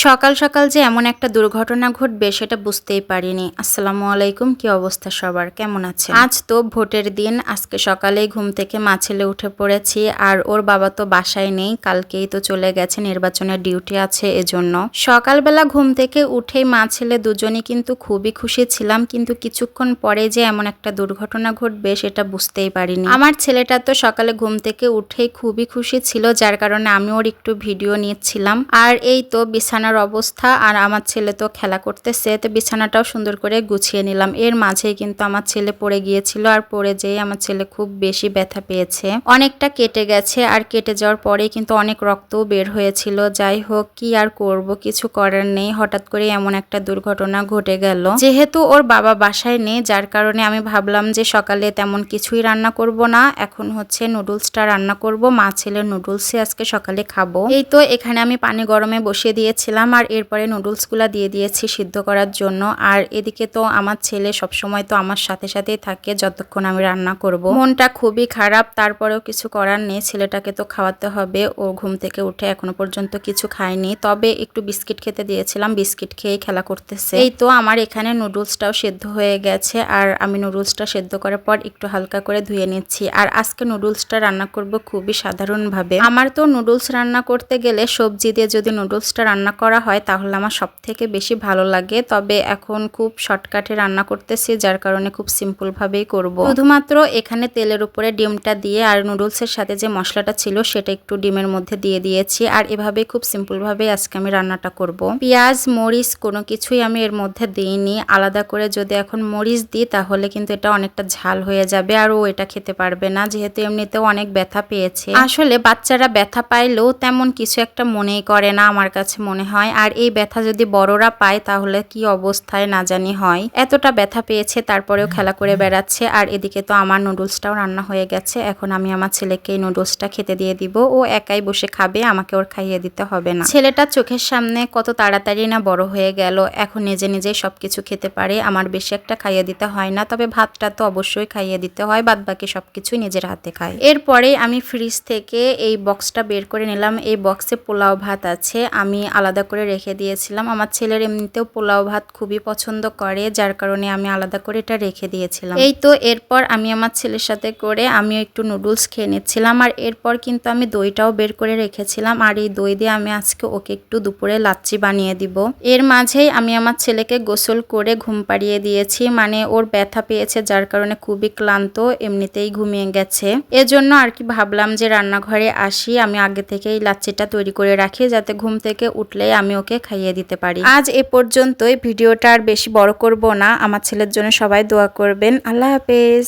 সকাল সকাল যে এমন একটা দুর্ঘটনা ঘটবে সেটা বুঝতেই পারিনি। আসসালামু আলাইকুম, কি অবস্থা সবার, কেমন আছেন? আজ তো ভোটের দিন। আজকে সকালেই ঘুম থেকে মা ছেলে উঠে পড়েছি। আর ওর বাবা তো বাসায় নেই, কালকেই তো চলে গেছে, নির্বাচনের ডিউটি আছে এজন্য। সকালবেলা ঘুম থেকে উঠেই মা ছেলে দুজনই কিন্তু খুবই খুশি ছিলাম, কিন্তু কিছুক্ষণ পরে যে এমন একটা দুর্ঘটনা ঘটবে সেটা বুঝতেই পারিনি। আমার ছেলেটা তো সকালে ঘুম থেকে উঠেই খুবই খুশি ছিল, যার কারণে আমি ওর একটু ভিডিও নিচ্ছিলাম। আর এই তো বিছানার অবস্থা, আর আমার ছেলে তো খেলা করতেছে, তো বিছানাটাও সুন্দর করে গুছিয়ে নিলাম। এর মাঝেই কিন্তু আমার ছেলে পড়ে গিয়েছিল, আর পড়ে যেয়ে আমার ছেলে খুব বেশি ব্যথা পেয়েছে, অনেকটা কেটে গেছে। আর কেটে যাওয়ার পরেই কিন্তু অনেক রক্তও বের হয়েছিল। যাই হোক, কি আর করব, কিছু করার নেই। হঠাৎ করে এমন একটা দুর্ঘটনা ঘটে গেল। যেহেতু ওর বাবা বাসায় নেই, যার কারণে আমি ভাবলাম যে সকালে তেমন কিছুই রান্না করব না, এখন হচ্ছে নুডলসটা রান্না করব। মা ছেলের নুডলসই আজকে সকালে খাবো। এই তো এখানে আমি পানি গরমে বসিয়ে দিয়েছিলাম, আর এরপরে নুডলসগুলা দিয়ে দিয়েছি সিদ্ধ করার জন্য। আর এদিকে তো আমার ছেলে সবসময় তো আমার সাথে সাথেই থাকে যতক্ষণ আমি রান্না করব। মনটা খুবই খারাপ, তারপরেও কিছু করার নেই, ছেলেটাকে তো খাওয়াতে হবে। ও ঘুম থেকে উঠে এখনো পর্যন্ত কিছু খায়নি, তবে একটু বিস্কিট খেতে দিয়েছিলাম, বিস্কিট খেয়ে খেলা করতেছে। এই তো আমার এখানে নুডলসটাও সেদ্ধ হয়ে গেছে, আর আমি নুডলসটা সেদ্ধ করার পর একটু হালকা করে ধুয়ে নিচ্ছি। আর আজকে নুডলসটা রান্না করব খুবই সাধারণভাবে। আমার তো নুডলস রান্না করতে গেলে সবজি দিয়ে যদি নুডলসটা রান্না করা হয় তাহলে আমার সব থেকে বেশি ভালো লাগে। তবে এখন খুব শর্টকাটে রান্না করতেছি, যার কারণে খুব সিম্পল ভাবেই করব। শুধুমাত্র এখানে তেলের উপরে ডিমটা দিয়ে আর নুডলসের সাথে যে মশলাটা ছিল সেটা একটু ডিমের মধ্যে দিয়ে দিয়েছি। আর এভাবে খুব সিম্পল ভাবে আজকে আমি রান্নাটা করব। পেঁয়াজ মরিচ কোনো কিছুই আমি এর মধ্যে দিইনি। আলাদা করে যদি এখন মরিচ দিই তাহলে কিন্তু এটা অনেকটা ঝাল হয়ে যাবে, আর ও এটা খেতে পারবে না, যেহেতু এমনিতেও অনেক ব্যথা পেয়েছে। আসলে বাচ্চারা ব্যথা পাইলেও তেমন কিছু একটা মনেই করে না আমার কাছে মনে হয়। আর এই ব্যথা যদি বড়রা পায় তাহলে কি অবস্থায় না জানি হয়। এতটা ব্যথা পেয়েছে তারপরেও খেলা করে বেড়াচ্ছে। আর এদিকে তো আমার নুডলসটাও রান্না হয়ে গেছে। এখন আমি আমার ছেলেকে এই নুডলসটা খেতে দিয়ে দিব। ও একাই বসে খাবে, আমাকে ওর খাইয়ে দিতে হবে না। ছেলেটা চোখের সামনে কত তাড়াতাড়ি না বড় হয়ে গেল, এখন নিজে নিজেই সবকিছু খেতে পারে। আমার বেশি একটা খাইয়ে দিতে হয় না, তবে ভাতটা তো অবশ্যই খাইয়ে দিতে হয়, বাদ বাকি সবকিছুই নিজের হাতে খায়। এরপরে আমি ফ্রিজ থেকে এই বক্সটা বের করে নিলাম। এই বক্সে পোলাও ভাত আছে, আমি আলাদা করে রেখে দিয়েছিলাম। আমার ছেলের এমনিতেও পোলাও ভাত খুবই পছন্দ করে, যার কারণে আমি আলাদা করে এটা রেখে দিয়েছিলাম। এই তো এরপর আমি আমার ছেলের সাথে করে আমিও একটু নুডলস খেয়ে নিচ্ছিলাম। আর এরপর কিন্তু আমি দইটাও বের করে রেখেছিলাম, আর এই দই দিয়ে আমি আজকে ওকে একটু দুপুরে লাচ্ছি বানিয়ে দিব। এর মাঝেই আমি আমার ছেলেকে গোসল করে ঘুম পাড়িয়ে দিয়েছি, মানে ওর ব্যথা পেয়েছে যার কারণে খুবই ক্লান্ত, এমনিতেই ঘুমিয়ে গেছে। এজন্য আর কি ভাবলাম যে রান্নাঘরে আসি, আমি আগে থেকেই লাচ্ছিটা তৈরি করে রাখি, যাতে ঘুম থেকে উঠলেই আমি ওকে খাইয়ে দিতে পারি। আজ এ পর্যন্তই, ভিডিওটা আর বেশি বড় করব না। আমার ছেলের জন্য সবাই দোয়া করবেন। আল্লাহ হাফেজ।